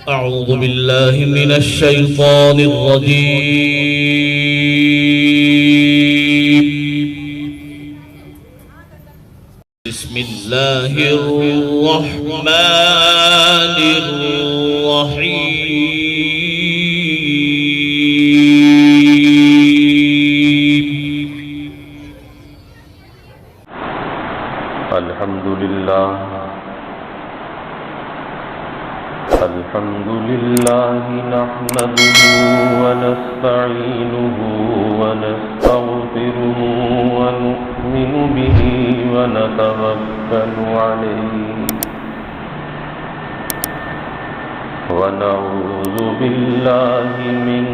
أعوذ بالله من الشيطان الرجيم. بسم الله الرحمن الرحيم. الحمد لله نحمده ونستعينه ونستغفره ونؤمن به ونتوكل عليه ونعوذ بالله من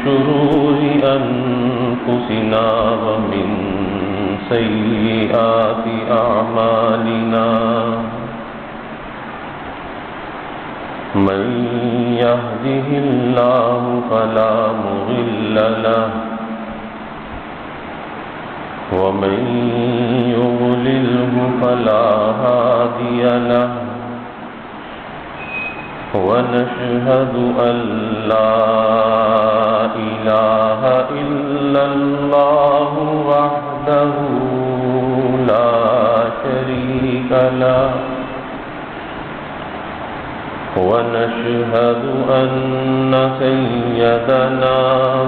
شرور أنفسنا ومن سيئات أعمالنا. من يهده الله فلا مضل له ومن يضلله فلا هادي له. ونشهد أن لا إله إلا الله وحده لا شريك له. ونشهد أن سيدنا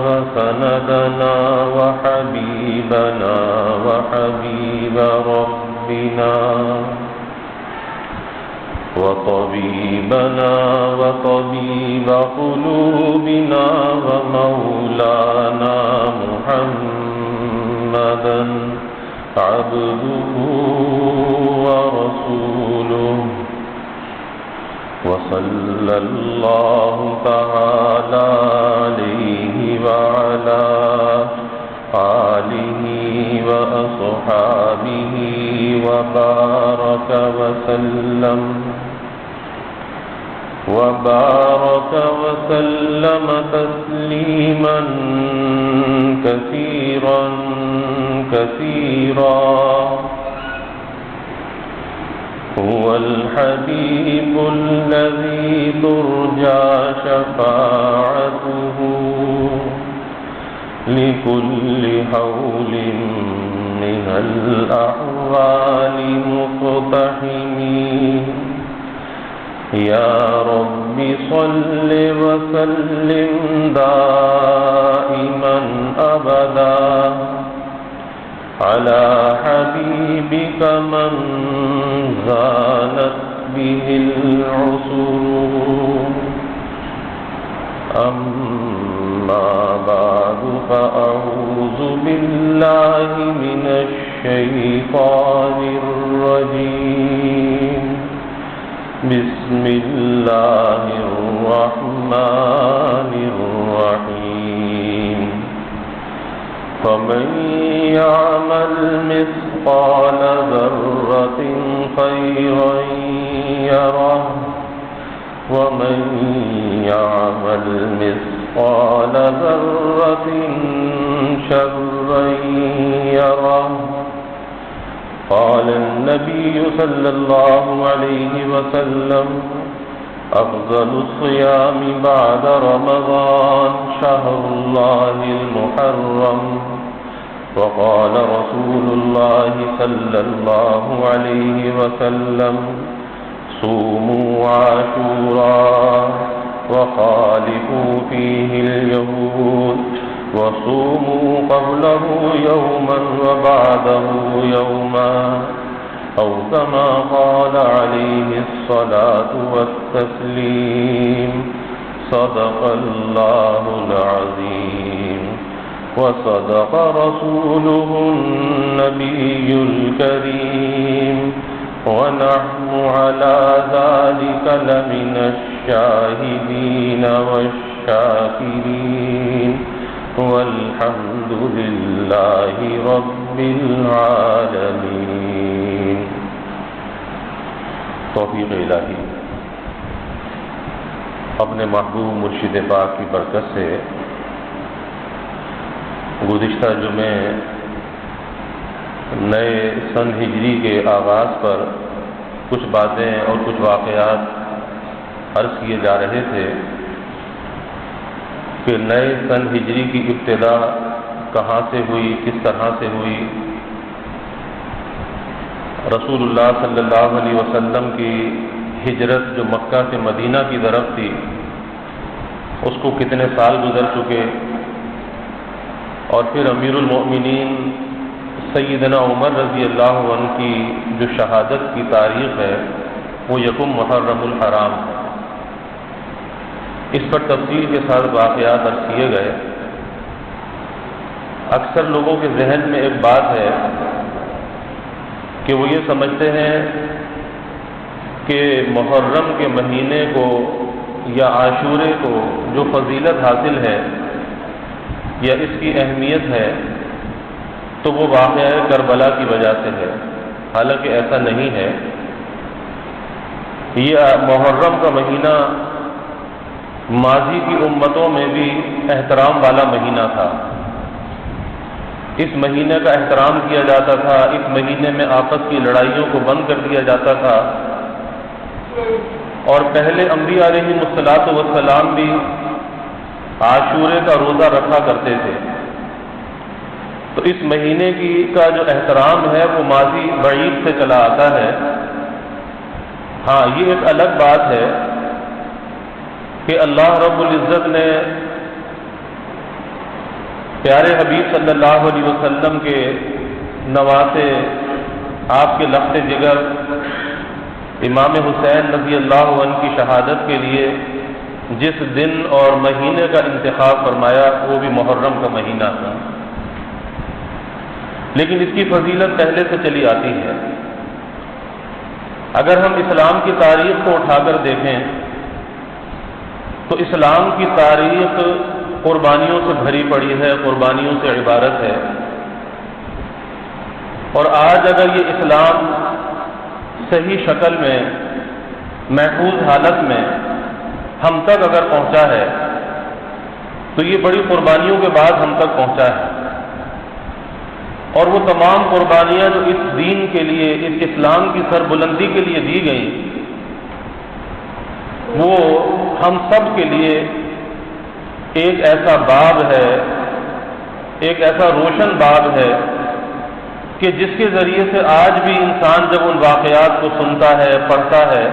وسندنا وحبيبنا وحبيب ربنا وطبيبنا وطبيب قلوبنا ومولانا محمدا عبده ورسوله. وصلى الله تعالى عليه وعلى آله وأصحابه وبارك وسلم تسليما كثيرا كثيرا. هو الحبيب الذي ترجى شفاعته لكل حول من الأحوال مقتحم. يا رب صل وسلم دائما أبدا على حبيبك من زانت به العصور. أما بعد فأعوذ بالله من الشيطان الرجيم. بسم الله الرحمن الرحيم. فمن يعمل مثقال ذرة خيرا يره ومن يعمل مثقال ذرة شرا يره. قال النبي صلى الله عليه وسلم: أفضل الصيام بعد رمضان شهر الله المحرم. وقال رسول الله صلى الله عليه وسلم: صوموا عاشوراء وخالفوا فيه اليهود وصوموا قبله يوما وبعده يوما، أو كما قال عليه الصلاة والتسليم. صدق الله العظيم وصدق رسوله النبي الكريم، ونحن على ذلك لمن الشاهدين والشاكرين، والحمد لله رب العالمين. توفیق الہی اپنے محبوب مرشد پاک کی برکت سے گزشتہ جمعے نئے سن ہجری کے آغاز پر کچھ باتیں اور کچھ واقعات عرض کیے جا رہے تھے کہ نئے سن ہجری کی ابتدا کہاں سے ہوئی، کس طرح سے ہوئی، رسول اللہ صلی اللہ علیہ وسلم کی ہجرت جو مکہ سے مدینہ کی طرف تھی اس کو کتنے سال گزر چکے، اور پھر امیر المؤمنین سیدنا عمر رضی اللہ عنہ کی جو شہادت کی تاریخ ہے وہ یکم محرم الحرام ہے۔ اس پر تفصیل کے ساتھ واقعات عرض کیے گئے۔ اکثر لوگوں کے ذہن میں ایک بات ہے کہ وہ یہ سمجھتے ہیں کہ محرم کے مہینے کو یا عاشورے کو جو فضیلت حاصل ہے یا اس کی اہمیت ہے تو وہ واقعہ کربلا کی وجہ سے ہے، حالانکہ ایسا نہیں ہے۔ یہ محرم کا مہینہ ماضی کی امتوں میں بھی احترام والا مہینہ تھا، اس مہینے کا احترام کیا جاتا تھا، اس مہینے میں آپس کی لڑائیوں کو بند کر دیا جاتا تھا، اور پہلے انبیاء علیہ الصلوۃ والسلام بھی عاشورے کا روزہ رکھا کرتے تھے۔ تو اس مہینے کا جو احترام ہے وہ ماضی بعید سے چلا آتا ہے۔ ہاں، یہ ایک الگ بات ہے کہ اللہ رب العزت نے پیارے حبیب صلی اللہ علیہ وسلم کے نواسے، آپ کے لخت جگر امام حسین رضی اللہ عنہ کی شہادت کے لیے جس دن اور مہینے کا انتخاب فرمایا وہ بھی محرم کا مہینہ تھا، لیکن اس کی فضیلت پہلے سے چلی آتی ہے۔ اگر ہم اسلام کی تاریخ کو اٹھا کر دیکھیں تو اسلام کی تاریخ قربانیوں سے بھری پڑی ہے، قربانیوں سے عبارت ہے، اور آج اگر یہ اسلام صحیح شکل میں محفوظ حالت میں ہم تک اگر پہنچا ہے تو یہ بڑی قربانیوں کے بعد ہم تک پہنچا ہے، اور وہ تمام قربانیاں جو اس دین کے لیے، اس اسلام کی سربلندی کے لیے دی گئیں، وہ ہم سب کے لیے ایک ایسا باب ہے، ایک ایسا روشن باب ہے کہ جس کے ذریعے سے آج بھی انسان جب ان واقعات کو سنتا ہے، پڑھتا ہے،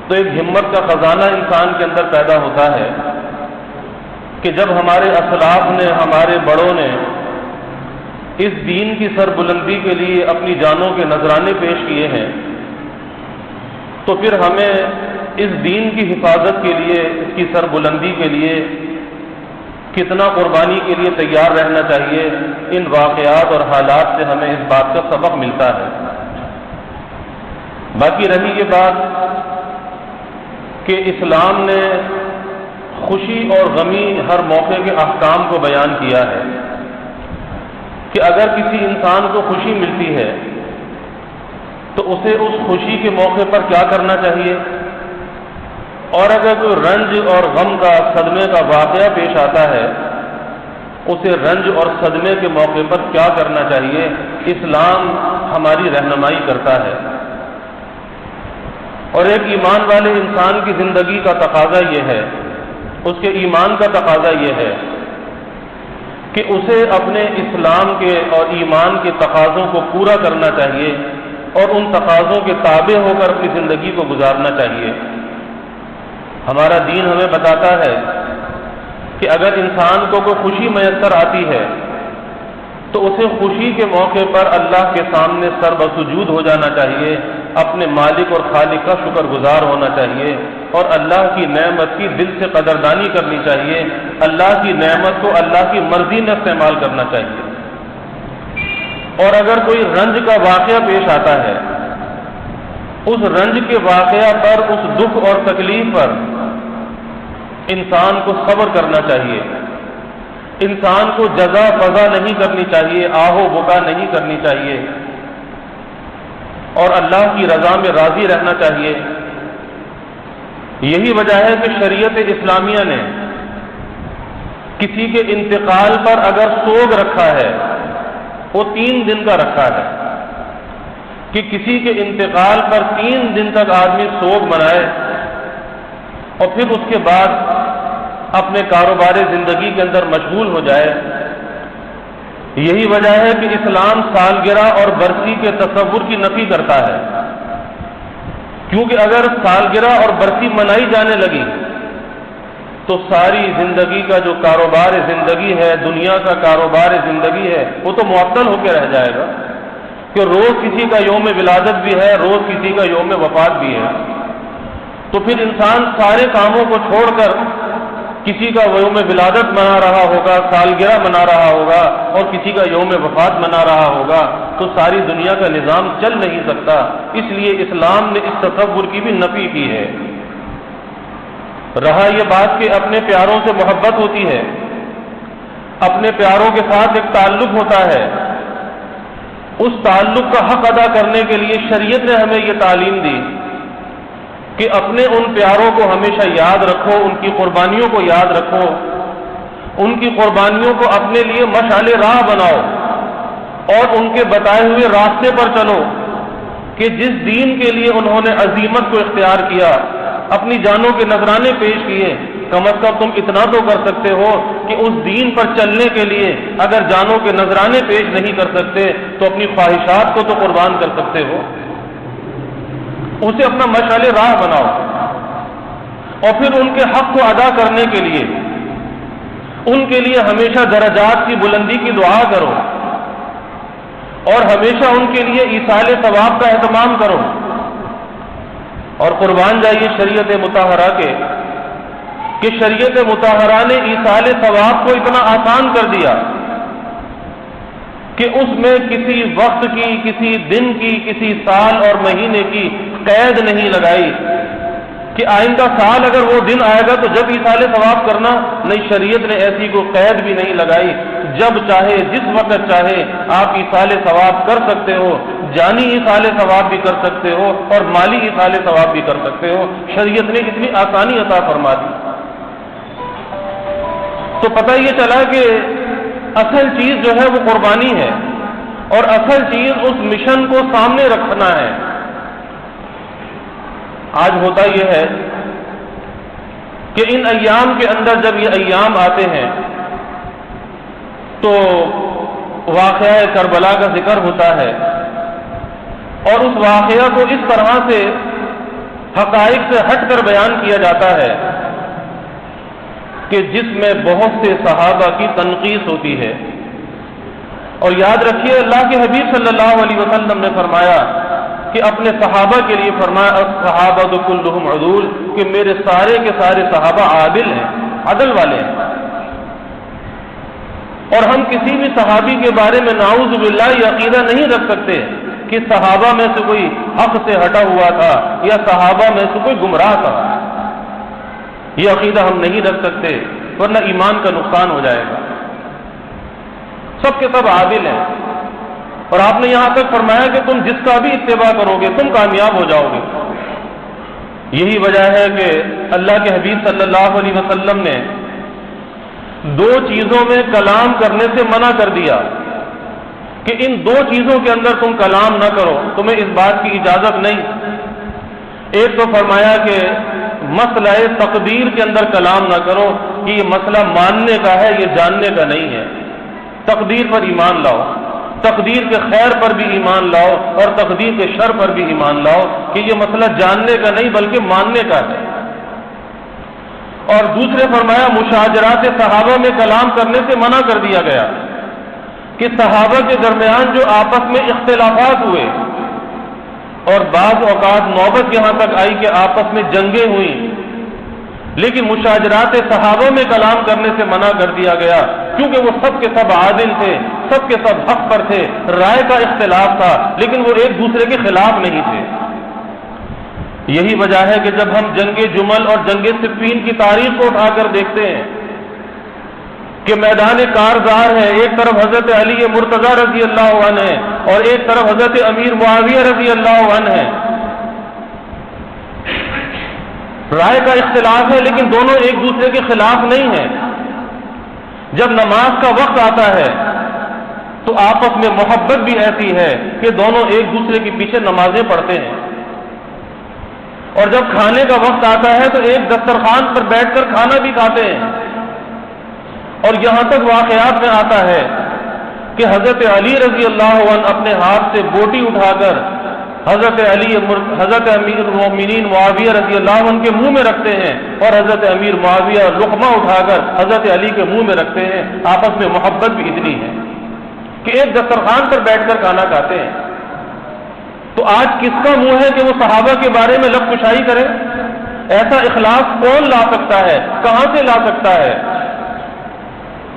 تو ایک ہمت کا خزانہ انسان کے اندر پیدا ہوتا ہے کہ جب ہمارے اسلاف نے، ہمارے بڑوں نے اس دین کی سربلندی کے لیے اپنی جانوں کے نذرانے پیش کیے ہیں، تو پھر ہمیں اس دین کی حفاظت کے لیے، اس کی سربلندی کے لیے کتنا قربانی کے لیے تیار رہنا چاہیے۔ ان واقعات اور حالات سے ہمیں اس بات کا سبق ملتا ہے۔ باقی رہی یہ بات کہ اسلام نے خوشی اور غمی ہر موقع کے احکام کو بیان کیا ہے کہ اگر کسی انسان کو خوشی ملتی ہے تو اسے اس خوشی کے موقع پر کیا کرنا چاہیے، اور اگر کوئی رنج اور غم کا، صدمے کا واقعہ پیش آتا ہے اسے رنج اور صدمے کے موقع پر کیا کرنا چاہیے۔ اسلام ہماری رہنمائی کرتا ہے، اور ایک ایمان والے انسان کی زندگی کا تقاضا یہ ہے، اس کے ایمان کا تقاضا یہ ہے کہ اسے اپنے اسلام کے اور ایمان کے تقاضوں کو پورا کرنا چاہیے اور ان تقاضوں کے تابع ہو کر اپنی زندگی کو گزارنا چاہیے۔ ہمارا دین ہمیں بتاتا ہے کہ اگر انسان کو کوئی خوشی میسر آتی ہے تو اسے خوشی کے موقع پر اللہ کے سامنے سر بسجود ہو جانا چاہیے، اپنے مالک اور خالق کا شکر گزار ہونا چاہیے، اور اللہ کی نعمت کی دل سے قدردانی کرنی چاہیے، اللہ کی نعمت کو اللہ کی مرضی میں استعمال کرنا چاہیے۔ اور اگر کوئی رنج کا واقعہ پیش آتا ہے، اس رنج کے واقعہ پر، اس دکھ اور تکلیف پر انسان کو صبر کرنا چاہیے، انسان کو جزا فضا نہیں کرنی چاہیے، آہو بکا نہیں کرنی چاہیے، اور اللہ کی رضا میں راضی رہنا چاہیے۔ یہی وجہ ہے کہ شریعت اسلامیہ نے کسی کے انتقال پر اگر سوگ رکھا ہے وہ 3 دن کا رکھا ہے کہ کسی کے انتقال پر 3 دن تک آدمی سوگ منائے، اور پھر اس کے بعد اپنے کاروبار زندگی کے اندر مشغول ہو جائے. یہی وجہ ہے کہ اسلام سالگرہ اور برسی کے تصور کی نفی کرتا ہے، کیونکہ اگر سالگرہ اور برسی منائی جانے لگی تو ساری زندگی کا جو کاروبار زندگی ہے، دنیا کا کاروبار زندگی ہے، وہ تو معطل ہو کے رہ جائے گا. کہ روز کسی کا یوم ولادت بھی ہے، روز کسی کا یوم وفات بھی ہے، تو پھر انسان سارے کاموں کو چھوڑ کر کسی کا یوم ولادت منا رہا ہوگا، سالگرہ منا رہا ہوگا، اور کسی کا یوم وفات منا رہا ہوگا، تو ساری دنیا کا نظام چل نہیں سکتا. اس لیے اسلام نے اس تصور کی بھی نفی کی ہے. رہا یہ بات کہ اپنے پیاروں سے محبت ہوتی ہے، اپنے پیاروں کے ساتھ ایک تعلق ہوتا ہے، اس تعلق کا حق ادا کرنے کے لیے شریعت نے ہمیں یہ تعلیم دی کہ اپنے ان پیاروں کو ہمیشہ یاد رکھو، ان کی قربانیوں کو یاد رکھو، ان کی قربانیوں کو اپنے لیے مشعل راہ بناؤ اور ان کے بتائے ہوئے راستے پر چلو کہ جس دین کے لیے انہوں نے عزیمت کو اختیار کیا، اپنی جانوں کے نذرانے پیش کیے، کم از کم تم اتنا تو کر سکتے ہو کہ اس دین پر چلنے کے لیے اگر جانوں کے نذرانے پیش نہیں کر سکتے تو اپنی خواہشات کو تو قربان کر سکتے ہو. اسے اپنا مشعل راہ بناؤ اور پھر ان کے حق کو ادا کرنے کے لیے ان کے لیے ہمیشہ درجات کی بلندی کی دعا کرو اور ہمیشہ ان کے لیے ایصال ثواب کا اہتمام کرو. اور قربان جائیے شریعت مطہرہ کے کہ شریعت مطہرہ نے ایصال ثواب کو اتنا آسان کر دیا کہ اس میں کسی وقت کی، کسی دن کی، کسی سال اور مہینے کی قید نہیں لگائی کہ آئندہ سال اگر وہ دن آئے گا تو جب ایصال ثواب کرنا. نہیں، شریعت نے ایسی کوئی قید بھی نہیں لگائی. جب چاہے، جس وقت چاہے آپ ایصال ثواب کر سکتے ہو، جانی ایصال ثواب بھی کر سکتے ہو اور مالی ایصال ثواب بھی کر سکتے ہو. شریعت نے اتنی آسانی عطا فرما دی. تو پتہ یہ چلا کہ اصل چیز جو ہے وہ قربانی ہے اور اصل چیز اس مشن کو سامنے رکھنا ہے. آج ہوتا یہ ہے کہ ان ایام کے اندر جب یہ ایام آتے ہیں تو واقعہ کربلا کا ذکر ہوتا ہے اور اس واقعہ کو اس طرح سے حقائق سے ہٹ کر بیان کیا جاتا ہے کہ جس میں بہت سے صحابہ کی تنقیص ہوتی ہے. اور یاد رکھیے اللہ کے حبیب صلی اللہ علیہ وسلم نے فرمایا کہ اپنے صحابہ کے لیے فرمایا الصحابۃ کلھم عدول، کہ میرے سارے کے سارے صحابہ عادل ہیں، عدل والے ہیں. اور ہم کسی بھی صحابی کے بارے میں نعوذ باللہ یہ عقیدہ نہیں رکھ سکتے کہ صحابہ میں سے کوئی حق سے ہٹا ہوا تھا یا صحابہ میں سے کوئی گمراہ تھا. یہ عقیدہ ہم نہیں رکھ سکتے ورنہ ایمان کا نقصان ہو جائے گا. سب کے سب عادل ہیں اور آپ نے یہاں تک فرمایا کہ تم جس کا بھی اتباع کرو گے تم کامیاب ہو جاؤ گے. یہی وجہ ہے کہ اللہ کے حبیب صلی اللہ علیہ وسلم نے دو چیزوں میں کلام کرنے سے منع کر دیا کہ ان دو چیزوں کے اندر تم کلام نہ کرو، تمہیں اس بات کی اجازت نہیں. ایک تو فرمایا کہ مسئلہ تقدیر کے اندر کلام نہ کرو کہ یہ مسئلہ ماننے کا ہے، یہ جاننے کا نہیں ہے. تقدیر پر ایمان لاؤ، تقدیر کے خیر پر بھی ایمان لاؤ اور تقدیر کے شر پر بھی ایمان لاؤ کہ یہ مسئلہ جاننے کا نہیں بلکہ ماننے کا ہے. اور دوسرے فرمایا مشاجرات صحابہ میں کلام کرنے سے منع کر دیا گیا کہ صحابہ کے درمیان جو آپس میں اختلافات ہوئے اور بعض اوقات نوبت یہاں تک آئی کہ آپس میں جنگیں ہوئیں، لیکن مشاجرات صحابہ میں کلام کرنے سے منع کر دیا گیا کیونکہ وہ سب کے سب عادل تھے، سب کے سب حق پر تھے، رائے کا اختلاف تھا لیکن وہ ایک دوسرے کے خلاف نہیں تھے. یہی وجہ ہے کہ جب ہم جنگ جمل اور جنگ صفین کی تاریخ کو اٹھا کر دیکھتے ہیں کہ میدان کارزار ہے، ایک طرف حضرت علی مرتضیٰ رضی اللہ عنہ ہے اور ایک طرف حضرت امیر معاویہ رضی اللہ عنہ ہے. رائے کا اختلاف ہے لیکن دونوں ایک دوسرے کے خلاف نہیں ہیں. جب نماز کا وقت آتا ہے تو آپس میں محبت بھی ایسی ہے کہ دونوں ایک دوسرے کے پیچھے نمازیں پڑھتے ہیں اور جب کھانے کا وقت آتا ہے تو ایک دسترخوان پر بیٹھ کر کھانا بھی کھاتے ہیں. اور یہاں تک واقعات میں آتا ہے کہ حضرت علی رضی اللہ عنہ اپنے ہاتھ سے بوٹی اٹھا کر حضرت امیر المومنین معاویہ رضی اللہ عنہ کے منہ میں رکھتے ہیں، اور حضرت امیر معاویہ لقمہ اٹھا کر حضرت علی کے منہ میں رکھتے ہیں. آپس میں محبت بھی اتنی ہے کہ ایک دسترخوان پر بیٹھ کر کھانا کھاتے ہیں. تو آج کس کا منہ ہے کہ وہ صحابہ کے بارے میں لب کشائی کرے؟ ایسا اخلاص کون لا سکتا ہے؟ کہاں سے لا سکتا ہے؟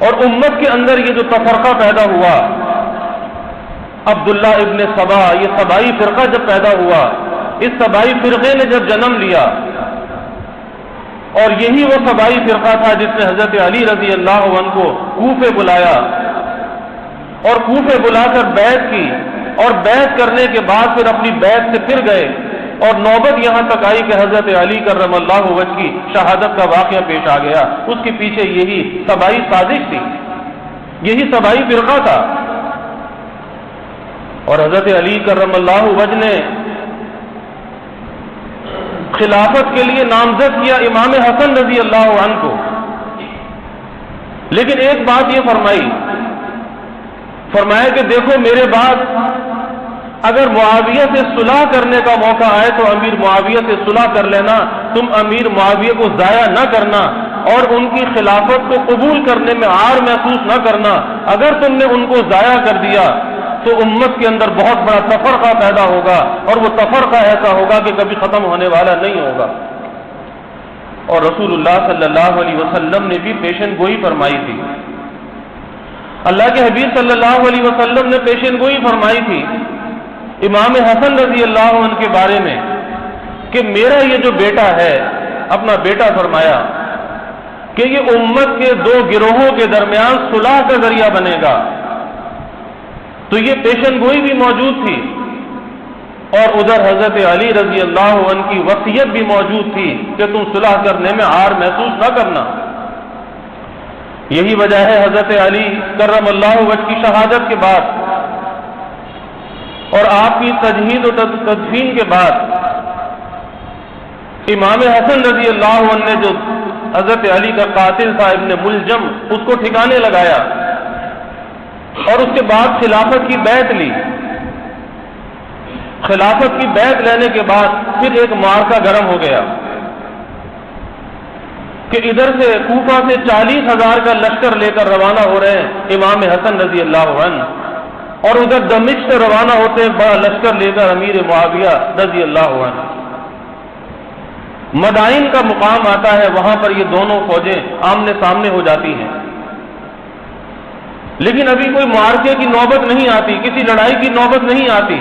اور امت کے اندر یہ جو تفرقہ پیدا ہوا، عبداللہ ابن سبا، یہ سبائی فرقہ جب پیدا ہوا، اس سبائی فرقے نے جب جنم لیا، اور یہی وہ سبائی فرقہ تھا جس نے حضرت علی رضی اللہ عنہ کو کوفے بلایا، اور کوفے بلا کر بیعت کی، اور بیعت کرنے کے بعد پھر اپنی بیعت سے پھر گئے، اور نوبت یہاں تک آئی کہ حضرت علی کرم اللہ وجہ کی شہادت کا واقعہ پیش آ گیا. اس کے پیچھے یہی سبائی سازش تھی، یہی سبائی فرقہ تھا. اور حضرت علی کرم اللہ وجہ نے خلافت کے لیے نامزد کیا امام حسن رضی اللہ عنہ کو، لیکن ایک بات یہ فرمایا کہ دیکھو میرے بعد اگر معاویہ سے صلح کرنے کا موقع آئے تو امیر معاویہ سے صلح کر لینا، تم امیر معاویہ کو ضائع نہ کرنا اور ان کی خلافت کو قبول کرنے میں عار محسوس نہ کرنا. اگر تم نے ان کو ضائع کر دیا تو امت کے اندر بہت بڑا تفرقہ پیدا ہوگا، اور وہ تفرقہ ایسا ہوگا کہ کبھی ختم ہونے والا نہیں ہوگا. اور رسول اللہ صلی اللہ علیہ وسلم نے بھی پیشن گوئی فرمائی تھی. اللہ کے حبیب صلی اللہ علیہ وسلم نے پیشن گوئی فرمائی تھی امام حسن رضی اللہ عنہ کے بارے میں کہ میرا یہ جو بیٹا ہے، اپنا بیٹا فرمایا کہ یہ امت کے دو گروہوں کے درمیان صلح کا ذریعہ بنے گا. تو یہ پیشن گوئی بھی موجود تھی، اور ادھر حضرت علی رضی اللہ عنہ کی وصیت بھی موجود تھی کہ تم صلح کرنے میں عار محسوس نہ کرنا. یہی وجہ ہے حضرت علی کرم اللہ وجہ کی شہادت کے بعد اور آپ کی تجہیز و تدفین کے بعد امام حسن رضی اللہ عنہ نے جو حضرت علی کا قاتل تھا ابن ملجم، اس کو ٹھکانے لگایا، اور اس کے بعد خلافت کی بیعت لی. خلافت کی بیعت لینے کے بعد پھر ایک معرکہ گرم ہو گیا کہ ادھر سے کوفہ سے 40,000 کا لشکر لے کر روانہ ہو رہے ہیں امام حسن رضی اللہ عنہ، اور ادھر دمشق سے روانہ ہوتے ہیں بڑا لشکر لے کر امیر معاویہ رضی اللہ عنہ. مدائن کا مقام آتا ہے، وہاں پر یہ دونوں فوجیں آمنے سامنے ہو جاتی ہیں، لیکن ابھی کوئی معرکے کی نوبت نہیں آتی، کسی لڑائی کی نوبت نہیں آتی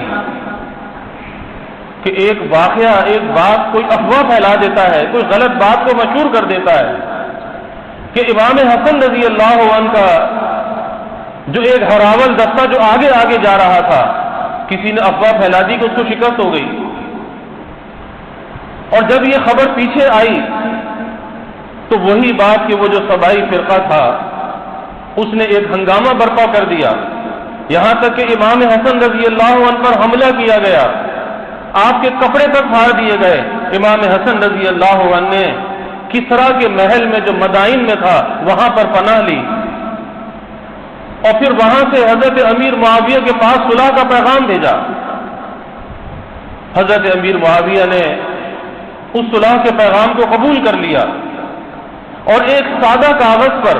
کہ ایک واقعہ، ایک بات کوئی افواہ پھیلا دیتا ہے، کوئی غلط بات کو مشہور کر دیتا ہے کہ امام حسن رضی اللہ عنہ کا جو ایک ہراول دستہ جو آگے آگے جا رہا تھا، کسی نے افواہ پھیلا دی کہ اس کو شکست ہو گئی. اور جب یہ خبر پیچھے آئی تو وہی بات کہ وہ جو سبائی فرقہ تھا اس نے ایک ہنگامہ برپا کر دیا، یہاں تک کہ امام حسن رضی اللہ عنہ پر حملہ کیا گیا، آپ کے کپڑے تک پھاڑ دیے گئے. امام حسن رضی اللہ عنہ نے کسرا کے محل میں جو مدائن میں تھا وہاں پر پناہ لی، اور پھر وہاں سے حضرت امیر معاویہ کے پاس صلح کا پیغام بھیجا. حضرت امیر معاویہ نے اس صلح کے پیغام کو قبول کر لیا، اور ایک سادہ کاغذ پر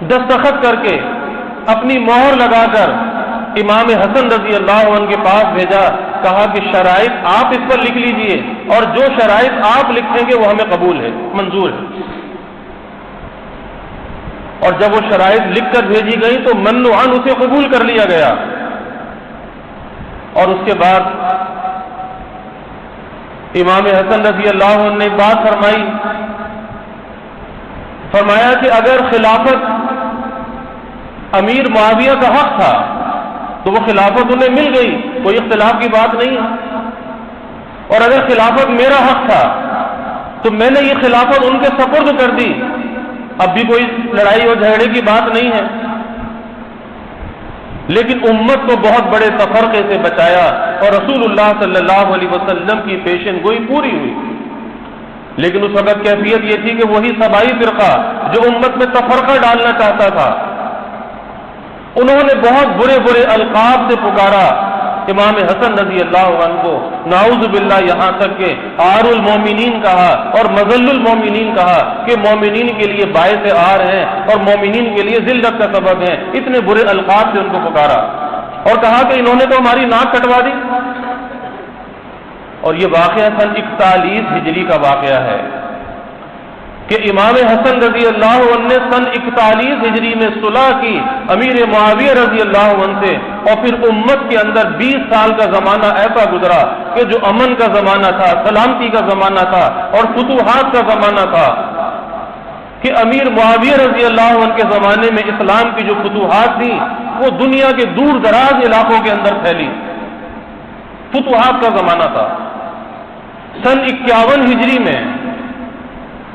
دستخط کر کے اپنی مہر لگا کر امام حسن رضی اللہ عنہ کے پاس بھیجا. کہا کہ شرائط آپ اس پر لکھ لیجئے، اور جو شرائط آپ لکھیں گے وہ ہمیں قبول ہے، منظور ہے. اور جب وہ شرائط لکھ کر بھیجی گئی تو من و عن اسے قبول کر لیا گیا. اور اس کے بعد امام حسن رضی اللہ عنہ نے بات فرمایا کہ اگر خلافت امیر معاویہ کا حق تھا تو وہ خلافت انہیں مل گئی، کوئی اختلاف کی بات نہیں ہے. اور اگر خلافت میرا حق تھا تو میں نے یہ خلافت ان کے سپرد کر دی، اب بھی کوئی لڑائی اور جھگڑے کی بات نہیں ہے. لیکن امت کو بہت بڑے تفرقے سے بچایا اور رسول اللہ صلی اللہ علیہ وسلم کی پیشن گوئی پوری ہوئی. لیکن اس وقت کیفیت یہ تھی کہ وہی سبائی فرقہ جو امت میں تفرقہ ڈالنا چاہتا تھا، انہوں نے بہت برے برے القاب سے پکارا امام حسن رضی اللہ عنہ کو، نعوذ باللہ، یہاں تک کہ عار المومنین کہا اور مذل المومنین کہا کہ مومنین کے لیے باعث عار ہیں اور مومنین کے لیے ذلت کا سبب ہیں. اتنے برے القاب سے ان کو پکارا اور کہا کہ انہوں نے تو ہماری ناک کٹوا دی. اور یہ واقعہ سن 41 ہجری کا واقعہ ہے کہ امام حسن رضی اللہ عنہ نے سن 41 ہجری میں صلح کی امیر معاویہ رضی اللہ عنہ سے، اور پھر امت کے اندر 20 سال کا زمانہ ایسا گزرا کہ جو امن کا زمانہ تھا، سلامتی کا زمانہ تھا اور فتوحات کا زمانہ تھا، کہ امیر معاویہ رضی اللہ عنہ کے زمانے میں اسلام کی جو فتوحات تھیں وہ دنیا کے دور دراز علاقوں کے اندر پھیلی. فتوحات کا زمانہ تھا. سن 51 ہجری میں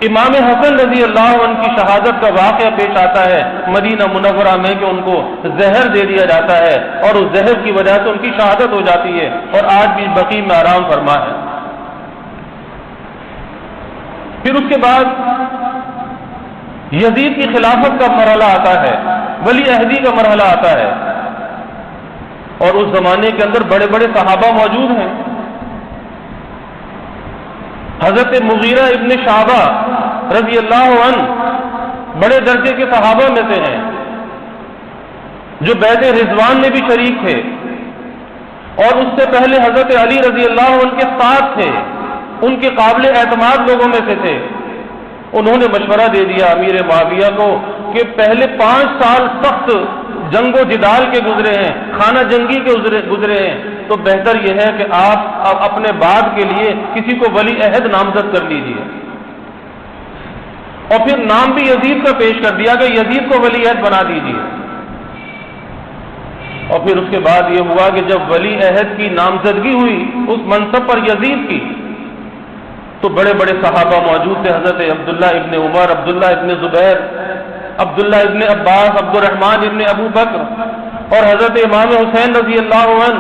امام حسن رضی اللہ عنہ کی شہادت کا واقعہ پیش آتا ہے مدینہ منورہ میں کہ ان کو زہر دے دیا جاتا ہے اور اس زہر کی وجہ سے ان کی شہادت ہو جاتی ہے اور آج بھی بقیع میں آرام فرما ہے. پھر اس کے بعد یزید کی خلافت کا مرحلہ آتا ہے، ولی عہدی کا مرحلہ آتا ہے، اور اس زمانے کے اندر بڑے بڑے صحابہ موجود ہیں. حضرت مغیرہ ابن شعبہ رضی اللہ عنہ بڑے درجے کے صحابہ میں سے ہیں جو بیعت رضوان میں بھی شریک تھے، اور اس سے پہلے حضرت علی رضی اللہ عنہ کے ساتھ تھے، ان کے قابل اعتماد لوگوں میں سے تھے. انہوں نے مشورہ دے دیا امیر معاویہ کو کہ پہلے 5 سال سخت جنگ و جدال کے گزرے ہیں، خانہ جنگی کے گزرے ہیں، تو بہتر یہ ہے کہ آپ اپنے بعد کے لیے کسی کو ولی عہد نامزد کر لیجیے. اور پھر نام بھی یزید کا پیش کر دیا کہ یزید کو ولی عہد بنا دیجیے. اور پھر اس کے بعد یہ ہوا کہ جب ولی عہد کی نامزدگی ہوئی اس منصب پر یزید کی، تو بڑے بڑے صحابہ موجود تھے، حضرت عبداللہ ابن عمر، عبداللہ ابن زبیر، عبداللہ ابن عباس، عبد الرحمن ابن ابو بکر اور حضرت امام حسین رضی اللہ عنہ.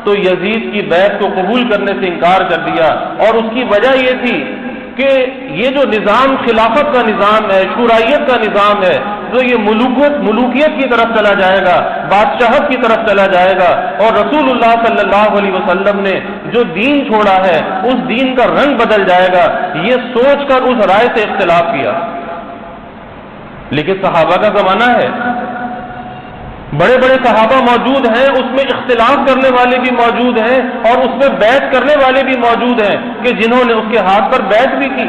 تو یزید کی بیعت کو قبول کرنے سے انکار کر دیا، اور اس کی وجہ یہ تھی کہ یہ جو نظام خلافت کا نظام ہے، شورائیت کا نظام ہے، تو یہ ملوکیت کی طرف چلا جائے گا، بادشاہت کی طرف چلا جائے گا، اور رسول اللہ صلی اللہ علیہ وسلم نے جو دین چھوڑا ہے اس دین کا رنگ بدل جائے گا. یہ سوچ کر اس رائے سے اختلاف کیا. لیکن صحابہ کا زمانہ ہے، بڑے بڑے صحابہ موجود ہیں، اس میں اختلاف کرنے والے بھی موجود ہیں اور اس میں بیعت کرنے والے بھی موجود ہیں کہ جنہوں نے اس کے ہاتھ پر بیعت بھی کی.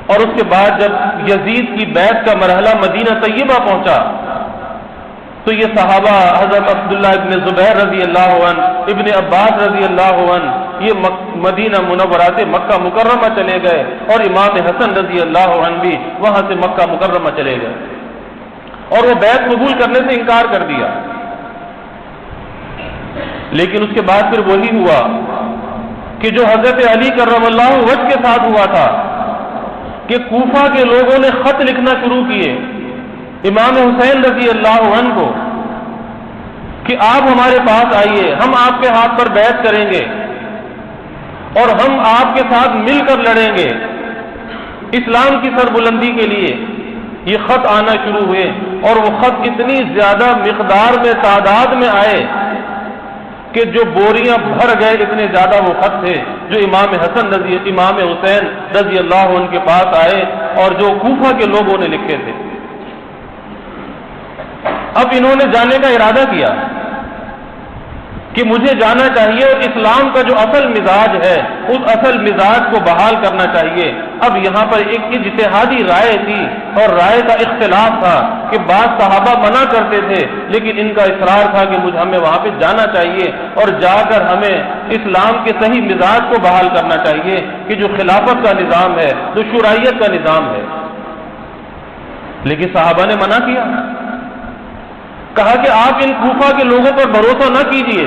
اور اس کے بعد جب یزید کی بیعت کا مرحلہ مدینہ طیبہ پہنچا تو یہ صحابہ حضرت عبداللہ ابن زبیر رضی اللہ عنہ، ابن عباس رضی اللہ عنہ، یہ مدینہ منورہ سے مکہ مکرمہ چلے گئے، اور امام حسن رضی اللہ عنہ بھی وہاں سے مکہ مکرمہ چلے گئے، اور وہ بیعت قبول کرنے سے انکار کر دیا. لیکن اس کے بعد پھر وہی ہوا کہ جو حضرت علی کرم اللہ وجہ کے ساتھ ہوا تھا کہ کوفہ کے لوگوں نے خط لکھنا شروع کیے امام حسین رضی اللہ عنہ کو کہ آپ ہمارے پاس آئیے، ہم آپ کے ہاتھ پر بیعت کریں گے اور ہم آپ کے ساتھ مل کر لڑیں گے اسلام کی سربلندی کے لیے. یہ خط آنا شروع ہوئے اور وہ خط اتنی زیادہ مقدار میں تعداد میں آئے کہ جو بوریاں بھر گئے، اتنے زیادہ وہ خط تھے جو امام حسین رضی اللہ عنہ کے پاس آئے اور جو کوفہ کے لوگوں نے لکھے تھے. اب انہوں نے جانے کا ارادہ کیا کہ مجھے جانا چاہیے اور اسلام کا جو اصل مزاج ہے اس اصل مزاج کو بحال کرنا چاہیے. اب یہاں پر ایک اجتہادی رائے تھی اور رائے کا اختلاف تھا کہ بعض صحابہ منع کرتے تھے لیکن ان کا اصرار تھا کہ ہمیں وہاں پہ جانا چاہیے اور جا کر ہمیں اسلام کے صحیح مزاج کو بحال کرنا چاہیے کہ جو خلافت کا نظام ہے، جو شورائیت کا نظام ہے. لیکن صحابہ نے منع کیا، کہا کہ آپ ان کوفہ کے لوگوں پر بھروسہ نہ کیجیے،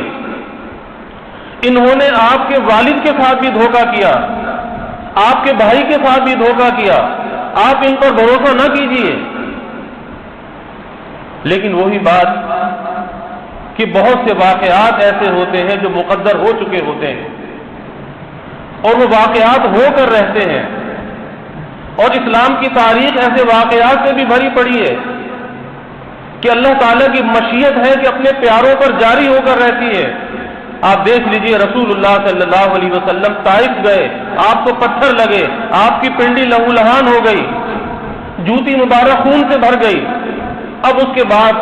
انہوں نے آپ کے والد کے ساتھ بھی دھوکہ کیا، آپ کے بھائی کے ساتھ بھی دھوکہ کیا، آپ ان پر بھروسہ نہ کیجیے. لیکن وہی بات کہ بہت سے واقعات ایسے ہوتے ہیں جو مقدر ہو چکے ہوتے ہیں اور وہ واقعات ہو کر رہتے ہیں، اور اسلام کی تاریخ ایسے واقعات سے بھی بھری پڑی ہے کہ اللہ تعالیٰ کی مشیت ہے کہ اپنے پیاروں پر جاری ہو کر رہتی ہے۔ آپ دیکھ لیجئے، رسول اللہ صلی اللہ علیہ وسلم طائف گئے، آپ کو پتھر لگے، آپ کی پنڈی لہو لہان ہو گئی، جوتی مبارک خون سے بھر گئی۔ اب اس کے بعد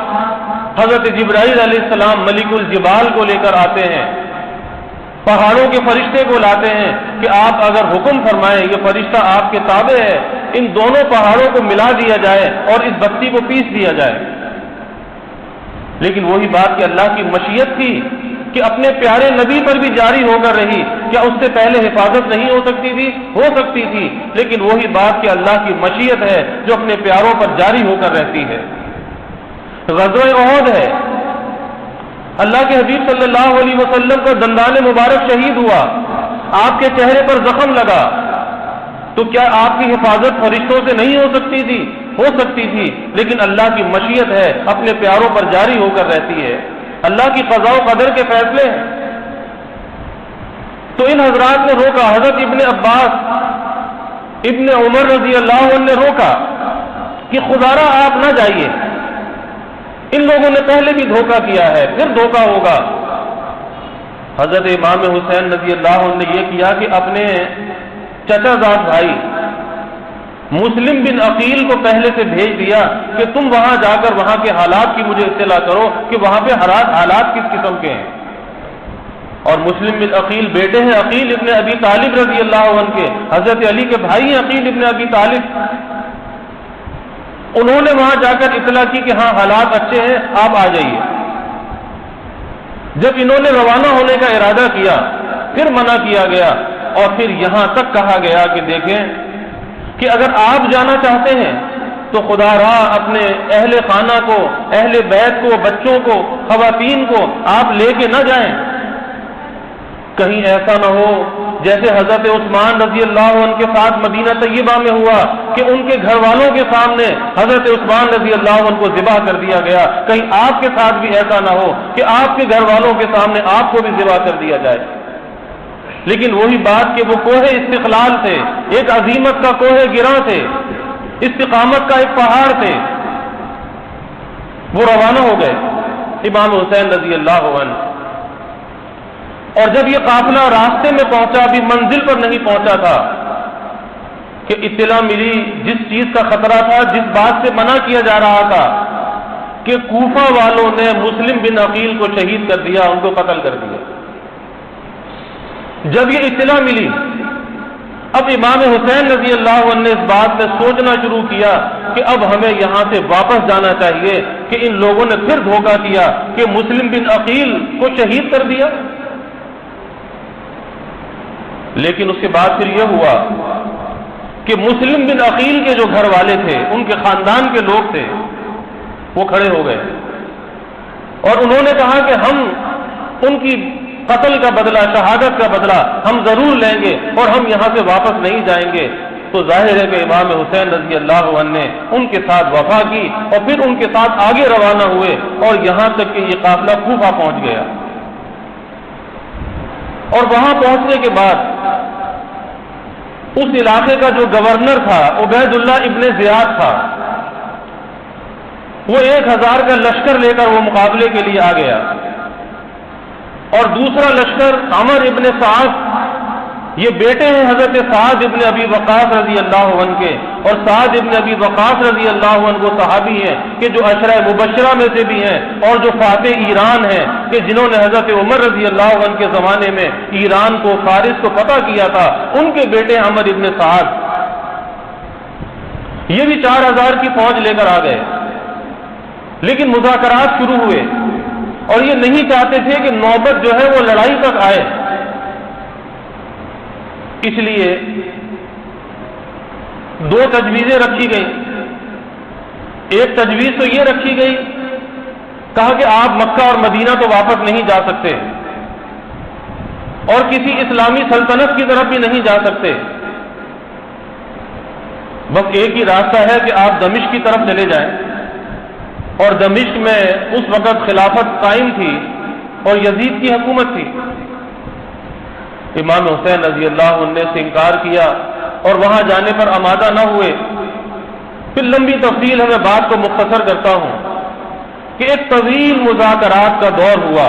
حضرت جبرائیل علیہ السلام ملک الجبال کو لے کر آتے ہیں، پہاڑوں کے فرشتے کو لاتے ہیں کہ آپ اگر حکم فرمائیں، یہ فرشتہ آپ کے تابع ہے، ان دونوں پہاڑوں کو ملا دیا جائے اور اس بستی کو پیس دیا جائے۔ لیکن وہی بات کہ اللہ کی مشیت تھی کہ اپنے پیارے نبی پر بھی جاری ہو کر رہی، کیا اس سے پہلے حفاظت نہیں ہو سکتی تھی؟ ہو سکتی تھی، لیکن وہی بات کہ اللہ کی مشیت ہے جو اپنے پیاروں پر جاری ہو کر رہتی ہے۔ غزوہ احد ہے، اللہ کے حبیب صلی اللہ علیہ وسلم کا دندان مبارک شہید ہوا، آپ کے چہرے پر زخم لگا، تو کیا آپ کی حفاظت فرشتوں سے نہیں ہو سکتی تھی؟ ہو سکتی تھی، لیکن اللہ کی مشیت ہے، اپنے پیاروں پر جاری ہو کر رہتی ہے، اللہ کی قضاء و قدر کے فیصلے ہیں۔ تو ان حضرات نے روکا، حضرت ابن عباس، ابن عمر رضی اللہ عنہ نے روکا کہ خدارا آپ نہ جائیے، ان لوگوں نے پہلے بھی دھوکہ کیا ہے، پھر دھوکہ ہوگا۔ حضرت امام حسین رضی اللہ عنہ نے یہ کیا کہ اپنے چچا زاد بھائی مسلم بن عقیل کو پہلے سے بھیج دیا کہ تم وہاں جا کر وہاں کے حالات کی مجھے اطلاع کرو کہ وہاں پہ حالات کس قسم کے ہیں۔ اور مسلم بن عقیل بیٹے ہیں عقیل ابن ابی طالب رضی اللہ عنہ کے، حضرت علی کے بھائی ہیں عقیل ابن ابی طالب۔ انہوں نے وہاں جا کر اطلاع کی کہ ہاں حالات اچھے ہیں، آپ آ جائیے۔ جب انہوں نے روانہ ہونے کا ارادہ کیا، پھر منع کیا گیا، اور پھر یہاں تک کہا گیا کہ دیکھیں کہ اگر آپ جانا چاہتے ہیں تو خدا را اپنے اہل خانہ کو، اہل بیت کو، بچوں کو، خواتین کو آپ لے کے نہ جائیں، کہیں ایسا نہ ہو جیسے حضرت عثمان رضی اللہ عنہ کے ساتھ مدینہ طیبہ میں ہوا کہ ان کے گھر والوں کے سامنے حضرت عثمان رضی اللہ عنہ کو ذبح کر دیا گیا۔ کہیں آپ کے ساتھ بھی ایسا نہ ہو کہ آپ کے گھر والوں کے سامنے آپ کو بھی ذبح کر دیا جائے۔ لیکن وہی بات کہ وہ کوہ استقلال تھے، ایک عظیمت کا کوہ گراں تھے، استقامت کا ایک پہاڑ تھے، وہ روانہ ہو گئے امام حسین رضی اللہ عنہ۔ اور جب یہ قافلہ راستے میں پہنچا، ابھی منزل پر نہیں پہنچا تھا کہ اطلاع ملی، جس چیز کا خطرہ تھا، جس بات سے منع کیا جا رہا تھا کہ کوفہ والوں نے مسلم بن عقیل کو شہید کر دیا، ان کو قتل کر دیا۔ جب یہ اطلاع ملی، اب امام حسین رضی اللہ عنہ نے اس بات میں سوچنا شروع کیا کہ اب ہمیں یہاں سے واپس جانا چاہیے کہ ان لوگوں نے پھر دھوکہ کیا کہ مسلم بن عقیل کو شہید کر دیا۔ لیکن اس کے بعد پھر یہ ہوا کہ مسلم بن عقیل کے جو گھر والے تھے، ان کے خاندان کے لوگ تھے، وہ کھڑے ہو گئے اور انہوں نے کہا کہ ہم ان کی قتل کا بدلہ، شہادت کا بدلہ ہم ضرور لیں گے اور ہم یہاں سے واپس نہیں جائیں گے۔ تو ظاہر ہے کہ امام حسین رضی اللہ عنہ نے ان کے ساتھ وفا کی اور پھر ان کے ساتھ آگے روانہ ہوئے، اور یہاں تک کہ یہ قافلہ کوفہ پہنچ گیا۔ اور وہاں پہنچنے کے بعد اس علاقے کا جو گورنر تھا عبید اللہ ابن زیاد تھا، وہ 1000 کا لشکر لے کر وہ مقابلے کے لیے آ گیا، اور دوسرا لشکر عمر ابن سعد، یہ بیٹے ہیں حضرت سعد ابن ابی وقاص رضی اللہ عنہ کے، اور سعد ابن ابی وقاص رضی اللہ عنہ وہ صحابی ہیں کہ جو عشرہ مبشرہ میں سے بھی ہیں اور جو فاتح ایران ہیں، کہ جنہوں نے حضرت عمر رضی اللہ عنہ کے زمانے میں ایران کو، فارس کو فتح کیا تھا، ان کے بیٹے عمر ابن سعد، یہ بھی 4000 کی فوج لے کر آ گئے۔ لیکن مذاکرات شروع ہوئے اور یہ نہیں چاہتے تھے کہ نوبت جو ہے وہ لڑائی تک آئے، اس لیے 2 تجویزیں رکھی گئی۔ ایک تجویز تو یہ رکھی گئی، کہا کہ آپ مکہ اور مدینہ تو واپس نہیں جا سکتے اور کسی اسلامی سلطنت کی طرف بھی نہیں جا سکتے، بس ایک ہی راستہ ہے کہ آپ دمشق کی طرف چلے جائیں اور دمشق میں اس وقت خلافت قائم تھی اور یزید کی حکومت تھی۔ امام حسین رضی اللہ عنہ سے انکار کیا اور وہاں جانے پر آمادہ نہ ہوئے۔ پھر لمبی تفصیل ہے، میں بات کو مختصر کرتا ہوں کہ ایک طویل مذاکرات کا دور ہوا،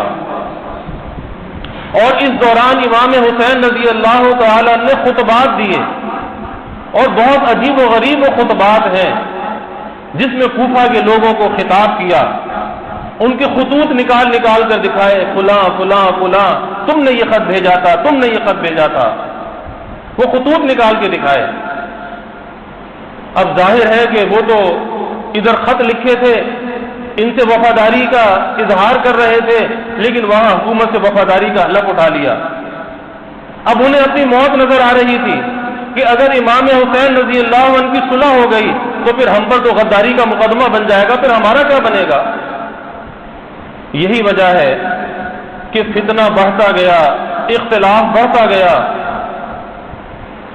اور اس دوران امام حسین رضی اللہ تعالی نے خطبات دیے، اور بہت عجیب و غریب خطبات ہیں جس میں کوفہ کے لوگوں کو خطاب کیا، ان کے خطوط نکال نکال کر دکھائے، فلاں فلاں فلاں تم نے یہ خط بھیجا تھا، تم نے یہ خط بھیجا تھا، وہ خطوط نکال کے دکھائے۔ اب ظاہر ہے کہ وہ تو ادھر خط لکھے تھے، ان سے وفاداری کا اظہار کر رہے تھے، لیکن وہاں حکومت سے وفاداری کا حلف اٹھا لیا۔ اب انہیں اپنی موت نظر آ رہی تھی کہ اگر امام حسین رضی اللہ عنہ کی صلح ہو گئی تو پھر ہم پر تو غداری کا مقدمہ بن جائے گا، پھر ہمارا کیا بنے گا۔ یہی وجہ ہے کہ فتنہ بڑھتا گیا، اختلاف بڑھتا گیا۔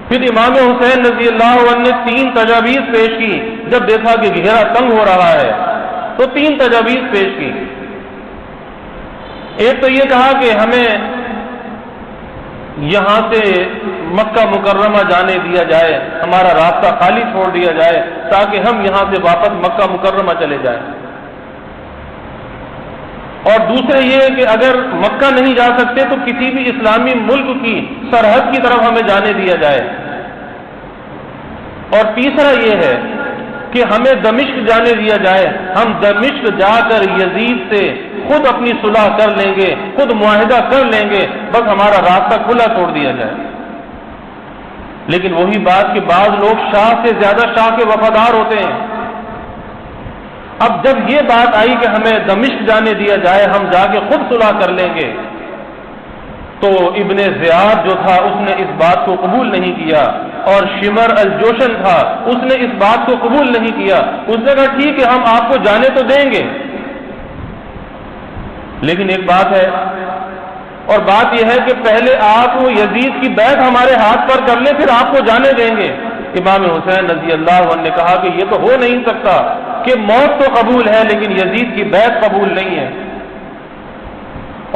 پھر امام حسین رضی اللہ عنہ نے 3 تجاویز پیش کی، جب دیکھا کہ گھیرا تنگ ہو رہا ہے تو 3 تجاویز پیش کی۔ ایک تو یہ کہا کہ ہمیں یہاں سے مکہ مکرمہ جانے دیا جائے، ہمارا راستہ خالی چھوڑ دیا جائے تاکہ ہم یہاں سے واپس مکہ مکرمہ چلے جائیں۔ اور دوسرے یہ کہ اگر مکہ نہیں جا سکتے تو کسی بھی اسلامی ملک کی سرحد کی طرف ہمیں جانے دیا جائے۔ اور تیسرا یہ ہے کہ ہمیں دمشق جانے دیا جائے، ہم دمشق جا کر یزید سے خود اپنی صلح کر لیں گے، خود معاہدہ کر لیں گے، بس ہمارا راستہ کھلا چھوڑ دیا جائے۔ لیکن وہی بات کہ بعض لوگ شاہ سے زیادہ شاہ کے وفادار ہوتے ہیں۔ اب جب یہ بات آئی کہ ہمیں دمشق جانے دیا جائے، ہم جا کے خود صلح کر لیں گے، تو ابن زیاد جو تھا اس نے اس بات کو قبول نہیں کیا، اور شمر الجوشن تھا اس نے اس بات کو قبول نہیں کیا۔ اس نے کہا ٹھیک ہے ہم آپ کو جانے تو دیں گے، لیکن ایک بات ہے، اور بات یہ ہے کہ پہلے آپ یزید کی بیعت ہمارے ہاتھ پر کر لیں پھر آپ کو جانے دیں گے۔ امام حسین رضی اللہ عنہ نے کہا کہ یہ تو ہو نہیں سکتا کہ موت تو قبول ہے لیکن یزید کی بیعت قبول نہیں ہے۔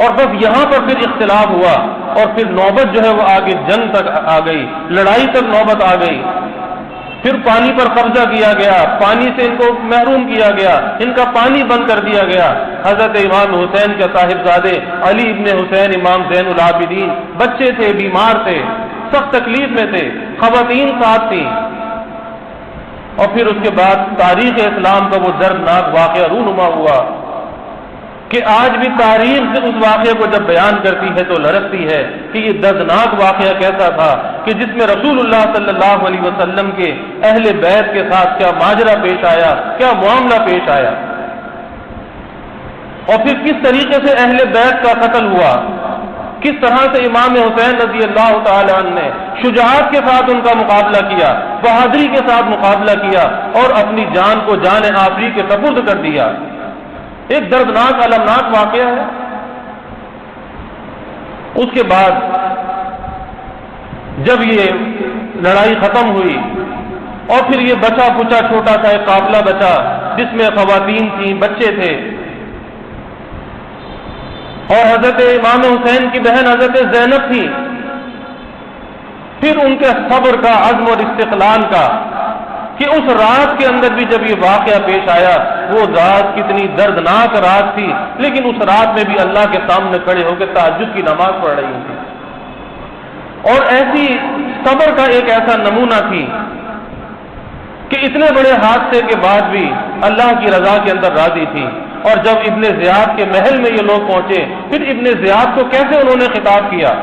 اور بس یہاں پر پھر اختلاف ہوا، اور پھر نوبت جو ہے وہ آگے جنگ تک آ گئی، لڑائی تک نوبت آ گئی۔ پھر پانی پر قبضہ کیا گیا، پانی سے ان کو محروم کیا گیا، ان کا پانی بند کر دیا گیا۔ حضرت امام حسین کے صاحبزادے علی ابن حسین امام زین العابدین بچے تھے، بیمار تھے، سخت تکلیف میں تھے، خواتین ساتھ تھیں۔ اور پھر اس کے بعد تاریخ اسلام کا وہ دردناک واقعہ رونما ہوا کہ آج بھی تاریخ سے اس واقعے کو جب بیان کرتی ہے تو لرزتی ہے کہ یہ دردناک واقعہ کیسا تھا، کہ جس میں رسول اللہ صلی اللہ علیہ وسلم کے اہل بیت کے ساتھ کیا ماجرا پیش آیا، کیا معاملہ پیش آیا، اور پھر کس طریقے سے اہل بیت کا قتل ہوا، کس طرح سے امام حسین رضی اللہ تعالی عنہ نے شجاعت کے ساتھ ان کا مقابلہ کیا، بہادری کے ساتھ مقابلہ کیا، اور اپنی جان کو جان آفری کے سپرد کر دیا۔ ایک دردناک المناک واقعہ ہے۔ اس کے بعد جب یہ لڑائی ختم ہوئی اور پھر یہ بچا کچا چھوٹا سا ایک قافلہ بچا جس میں خواتین تھیں، بچے تھے، اور حضرت امام حسین کی بہن حضرت زینب تھی، پھر ان کے صبر کا، عزم اور استقلال کا، کہ اس رات کے اندر بھی جب یہ واقعہ پیش آیا، وہ رات کتنی دردناک رات تھی، لیکن اس رات میں بھی اللہ کے سامنے کھڑے ہو کے تہجد کی نماز پڑھ رہی تھی، اور ایسی صبر کا ایک ایسا نمونہ تھی کہ اتنے بڑے حادثے کے بعد بھی اللہ کی رضا کے اندر راضی تھی۔ اور جب ابن زیاد کے محل میں یہ لوگ پہنچے، پھر ابن زیاد کو کیسے انہوں نے خطاب کیا،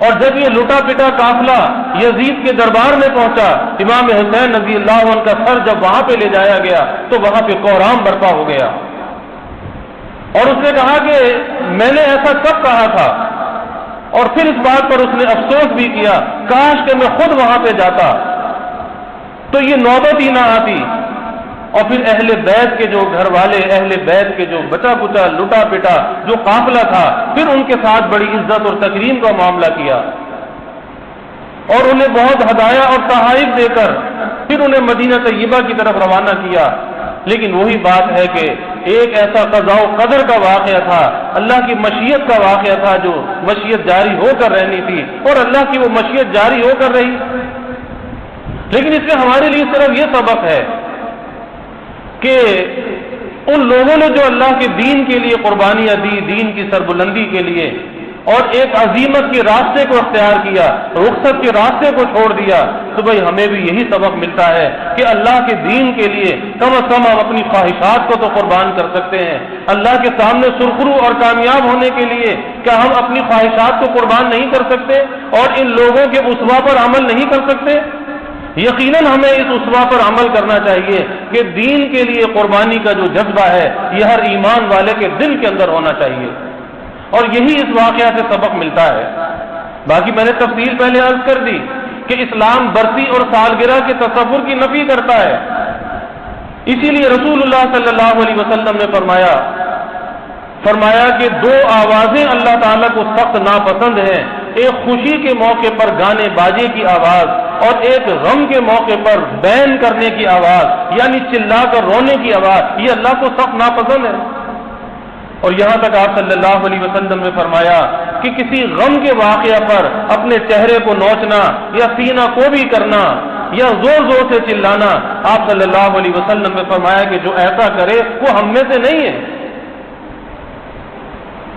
اور جب یہ لٹا پٹا قافلہ یزید کے دربار میں پہنچا، امام حسین رضی اللہ عنہ کا سر جب وہاں پہ لے جایا گیا تو وہاں پہ کوہرام برپا ہو گیا، اور اس نے کہا کہ میں نے ایسا کب کہا تھا، اور پھر اس بات پر اس نے افسوس بھی کیا، کاش کہ میں خود وہاں پہ جاتا تو یہ نوبت ہی نہ آتی۔ اور پھر اہل بیت کے جو گھر والے، اہل بیت کے جو بچا کچا لٹا پٹا جو قافلہ تھا، پھر ان کے ساتھ بڑی عزت اور تکریم کا معاملہ کیا، اور انہیں بہت ہدایہ اور تحائف دے کر پھر انہیں مدینہ طیبہ کی طرف روانہ کیا۔ لیکن وہی بات ہے کہ ایک ایسا قضاء و قدر کا واقعہ تھا، اللہ کی مشیت کا واقعہ تھا، جو مشیت جاری ہو کر رہنی تھی اور اللہ کی وہ مشیت جاری ہو کر رہی۔ لیکن اس میں ہمارے لیے صرف یہ سبق ہے کہ ان لوگوں نے جو اللہ کے دین کے لیے قربانیاں دی، دین کی سربلندی کے لیے، اور ایک عظیمت کے راستے کو اختیار کیا، رخصت کے راستے کو چھوڑ دیا، تو بھائی ہمیں بھی یہی سبق ملتا ہے کہ اللہ کے دین کے لیے کم از کم ہم اپنی خواہشات کو تو قربان کر سکتے ہیں۔ اللہ کے سامنے سرخرو اور کامیاب ہونے کے لیے کیا ہم اپنی خواہشات کو قربان نہیں کر سکتے اور ان لوگوں کے اسوہ پر عمل نہیں کر سکتے؟ یقیناً ہمیں اس اسوہ پر عمل کرنا چاہیے کہ دین کے لیے قربانی کا جو جذبہ ہے یہ ہر ایمان والے کے دل کے اندر ہونا چاہیے، اور یہی اس واقعہ سے سبق ملتا ہے۔ باقی میں نے تفصیل پہلے عرض کر دی کہ اسلام برسی اور سالگرہ کے تصور کی نفی کرتا ہے، اسی لیے رسول اللہ صلی اللہ علیہ وسلم نے فرمایا کہ دو آوازیں اللہ تعالیٰ کو سخت ناپسند ہیں، ایک خوشی کے موقع پر گانے باجے کی آواز اور ایک غم کے موقع پر بین کرنے کی آواز، یعنی چلا کر رونے کی آواز، یہ اللہ کو سخت ناپسند ہے۔ اور یہاں تک آپ صلی اللہ علیہ وسلم نے فرمایا کہ کسی غم کے واقعہ پر اپنے چہرے کو نوچنا یا سینہ کو بھی کرنا یا زور زور سے چلانا، آپ صلی اللہ علیہ وسلم نے فرمایا کہ جو ایسا کرے وہ ہم میں سے نہیں ہے۔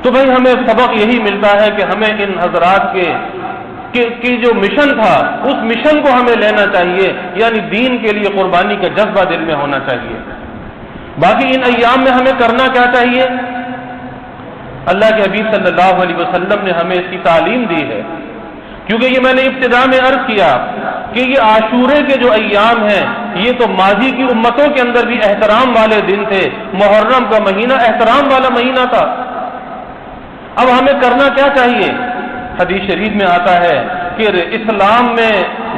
تو بھائی ہمیں سبق یہی ملتا ہے کہ ہمیں ان حضرات کی جو مشن تھا اس مشن کو ہمیں لینا چاہیے، یعنی دین کے لیے قربانی کا جذبہ دل میں ہونا چاہیے۔ باقی ان ایام میں ہمیں کرنا کیا چاہیے؟ اللہ کے حبیب صلی اللہ علیہ وسلم نے ہمیں اس کی تعلیم دی ہے، کیونکہ یہ میں نے ابتدا میں عرض کیا کہ یہ عاشورے کے جو ایام ہیں یہ تو ماضی کی امتوں کے اندر بھی احترام والے دن تھے، محرم کا مہینہ احترام والا مہینہ تھا۔ اب ہمیں کرنا کیا چاہیے؟ حدیث شریف میں آتا ہے کہ اسلام میں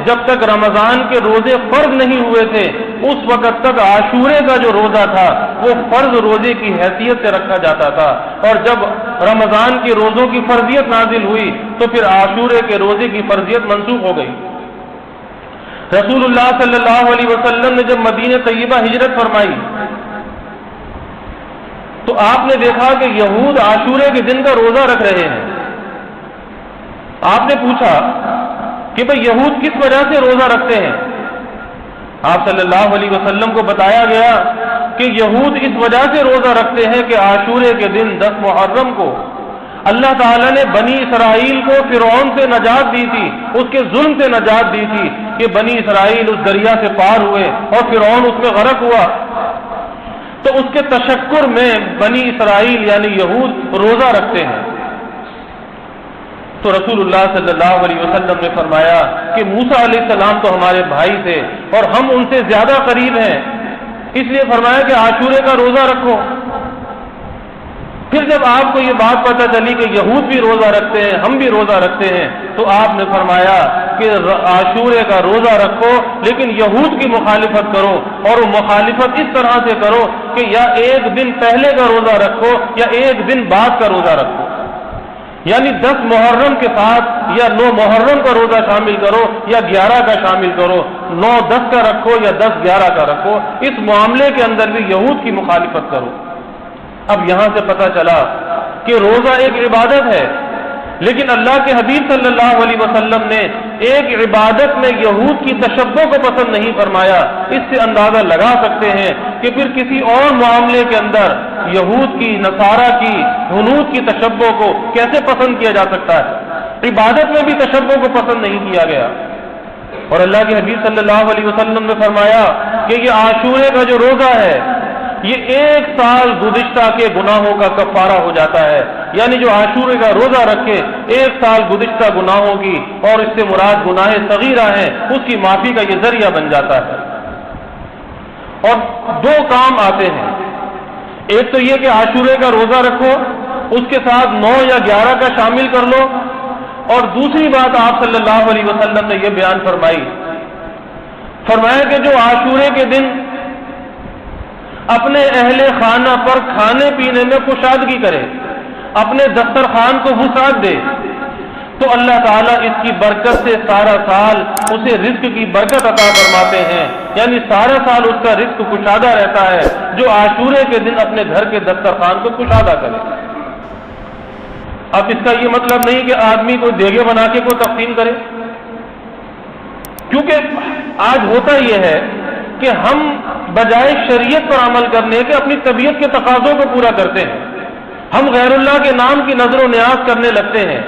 جب تک رمضان کے روزے فرض نہیں ہوئے تھے اس وقت تک عاشورے کا جو روزہ تھا وہ فرض روزے کی حیثیت سے رکھا جاتا تھا، اور جب رمضان کے روزوں کی فرضیت نازل ہوئی تو پھر عاشورے کے روزے کی فرضیت منسوخ ہو گئی۔ رسول اللہ صلی اللہ علیہ وسلم نے جب مدینہ طیبہ ہجرت فرمائی تو آپ نے دیکھا کہ یہود عاشورے کے دن کا روزہ رکھ رہے ہیں۔ آپ نے پوچھا کہ بھئی یہود کس وجہ سے روزہ رکھتے ہیں؟ آپ صلی اللہ علیہ وسلم کو بتایا گیا کہ یہود اس وجہ سے روزہ رکھتے ہیں کہ عاشورے کے دن 10 محرم کو اللہ تعالیٰ نے بنی اسرائیل کو فرعون سے نجات دی تھی، اس کے ظلم سے نجات دی تھی کہ بنی اسرائیل اس دریا سے پار ہوئے اور فرعون اس میں غرق ہوا، تو اس کے تشکر میں بنی اسرائیل یعنی یہود روزہ رکھتے ہیں۔ تو رسول اللہ صلی اللہ علیہ وسلم نے فرمایا کہ موسیٰ علیہ السلام تو ہمارے بھائی تھے اور ہم ان سے زیادہ قریب ہیں، اس لیے فرمایا کہ عاشورے کا روزہ رکھو۔ پھر جب آپ کو یہ بات پتہ چلی کہ یہود بھی روزہ رکھتے ہیں، ہم بھی روزہ رکھتے ہیں، تو آپ نے فرمایا کہ عاشورے کا روزہ رکھو لیکن یہود کی مخالفت کرو، اور وہ مخالفت اس طرح سے کرو کہ یا ایک دن پہلے کا روزہ رکھو یا ایک دن بعد کا روزہ رکھو، یعنی 10 محرم کے ساتھ یا 9 محرم کا روزہ شامل کرو یا 11 کا شامل کرو، 9-10 کا رکھو یا 10-11 کا رکھو، اس معاملے کے اندر بھی یہود کی مخالفت کرو۔ اب یہاں سے پتہ چلا کہ روزہ ایک عبادت ہے، لیکن اللہ کے حبیب صلی اللہ علیہ وسلم نے ایک عبادت میں یہود کی تشبہ کو پسند نہیں فرمایا۔ اس سے اندازہ لگا سکتے ہیں کہ پھر کسی اور معاملے کے اندر یہود کی، نصارہ کی، ہنود کی تشبہ کو کیسے پسند کیا جا سکتا ہے؟ عبادت میں بھی تشبہ کو پسند نہیں کیا گیا۔ اور اللہ کے حبیب صلی اللہ علیہ وسلم نے فرمایا کہ یہ عاشورے کا جو روزہ ہے یہ 1 سال گزشتہ کے گناہوں کا کفارہ ہو جاتا ہے، یعنی جو عاشورے کا روزہ رکھے 1 سال گزشتہ گناہوں کی، اور اس سے مراد گناہ صغیرہ ہیں، اس کی معافی کا یہ ذریعہ بن جاتا ہے۔ اور 2 کام آتے ہیں، ایک تو یہ کہ عاشورے کا روزہ رکھو، اس کے ساتھ 9 یا 11 کا شامل کر لو، اور دوسری بات آپ صلی اللہ علیہ وسلم نے یہ بیان فرمایا کہ جو عاشورے کے دن اپنے اہل خانہ پر کھانے پینے میں کشادگی کرے، اپنے دسترخوان کو وسعت دے، تو اللہ تعالیٰ اس کی برکت سے سارا سال اسے رزق کی برکت عطا فرماتے ہیں، یعنی سارا سال اس کا رزق کشادہ رہتا ہے، جو عاشورے کے دن اپنے گھر کے دسترخوان کو کشادہ کرے۔ اب اس کا یہ مطلب نہیں کہ آدمی کوئی دیگے بنا کے کوئی تقسیم کرے، کیونکہ آج ہوتا یہ ہے کہ ہم بجائے شریعت پر عمل کرنے کے اپنی طبیعت کے تقاضوں کو پورا کرتے ہیں، ہم غیر اللہ کے نام کی نظر و نیاز کرنے لگتے ہیں،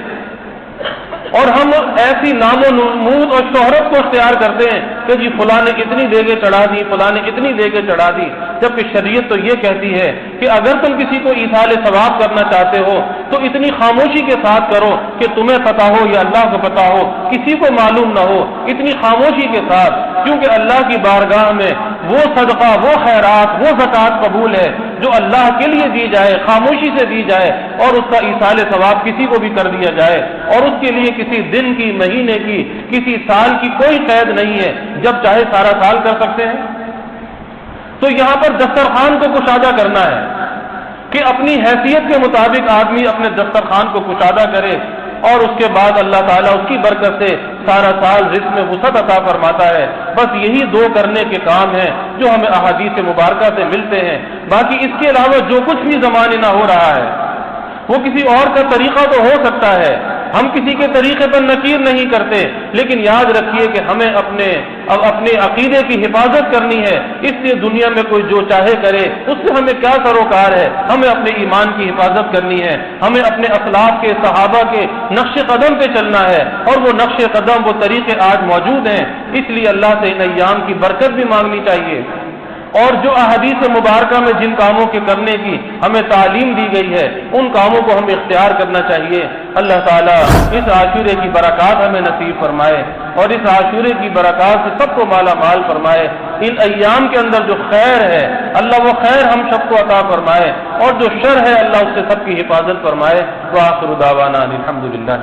اور ہم ایسی نام و نمود اور شہرت کو اختیار کرتے ہیں کہ جی فلاں نے اتنی دیگیں چڑھا دی، فلاں نے اتنی دیگیں چڑھا دی، جبکہ شریعت تو یہ کہتی ہے کہ اگر تم کسی کو ایصال ثواب کرنا چاہتے ہو تو اتنی خاموشی کے ساتھ کرو کہ تمہیں پتا ہو یا اللہ کو پتا ہو، کسی کو معلوم نہ ہو، اتنی خاموشی کے ساتھ، کیونکہ اللہ کی بارگاہ میں وہ صدقہ، وہ خیرات، وہ زکوٰۃ قبول ہے جو اللہ کے لیے دی جائے، خاموشی سے دی جائے، اور اس کا ایصال ثواب کسی کو بھی کر دیا جائے، اور اس کے لیے کسی دن کی، مہینے کی، کسی سال کی کوئی قید نہیں ہے، جب چاہے سارا سال کر سکتے ہیں۔ تو یہاں پر دسترخوان کو کشادہ کرنا ہے کہ اپنی حیثیت کے مطابق آدمی اپنے دسترخوان کو کشادہ کرے، اور اس کے بعد اللہ تعالیٰ اس کی برکت سے سارا سال رزق میں وسعت عطا فرماتا ہے۔ بس یہی دو کرنے کے کام ہیں جو ہمیں احادیث مبارکہ سے ملتے ہیں، باقی اس کے علاوہ جو کچھ بھی زمانے نہ ہو رہا ہے وہ کسی اور کا طریقہ تو ہو سکتا ہے، ہم کسی کے طریقے پر نکیر نہیں کرتے، لیکن یاد رکھیے کہ ہمیں اپنے عقیدے کی حفاظت کرنی ہے، اس لیے دنیا میں کوئی جو چاہے کرے اس سے ہمیں کیا سروکار ہے، ہمیں اپنے ایمان کی حفاظت کرنی ہے، ہمیں اپنے اسلاف کے، صحابہ کے نقش قدم پہ چلنا ہے، اور وہ نقش قدم، وہ طریقے آج موجود ہیں، اس لیے اللہ سے ان ایام کی برکت بھی مانگنی چاہیے، اور جو احادیث مبارکہ میں جن کاموں کے کرنے کی ہمیں تعلیم دی گئی ہے ان کاموں کو ہمیں اختیار کرنا چاہیے۔ اللہ تعالیٰ اس عاشورے کی برکات ہمیں نصیب فرمائے، اور اس عاشورے کی برکات سے سب کو مالا مال فرمائے۔ ان ایام کے اندر جو خیر ہے اللہ وہ خیر ہم سب کو عطا فرمائے، اور جو شر ہے اللہ اس سے سب کی حفاظت فرمائے۔ وآخر دعوانا الحمدللہ۔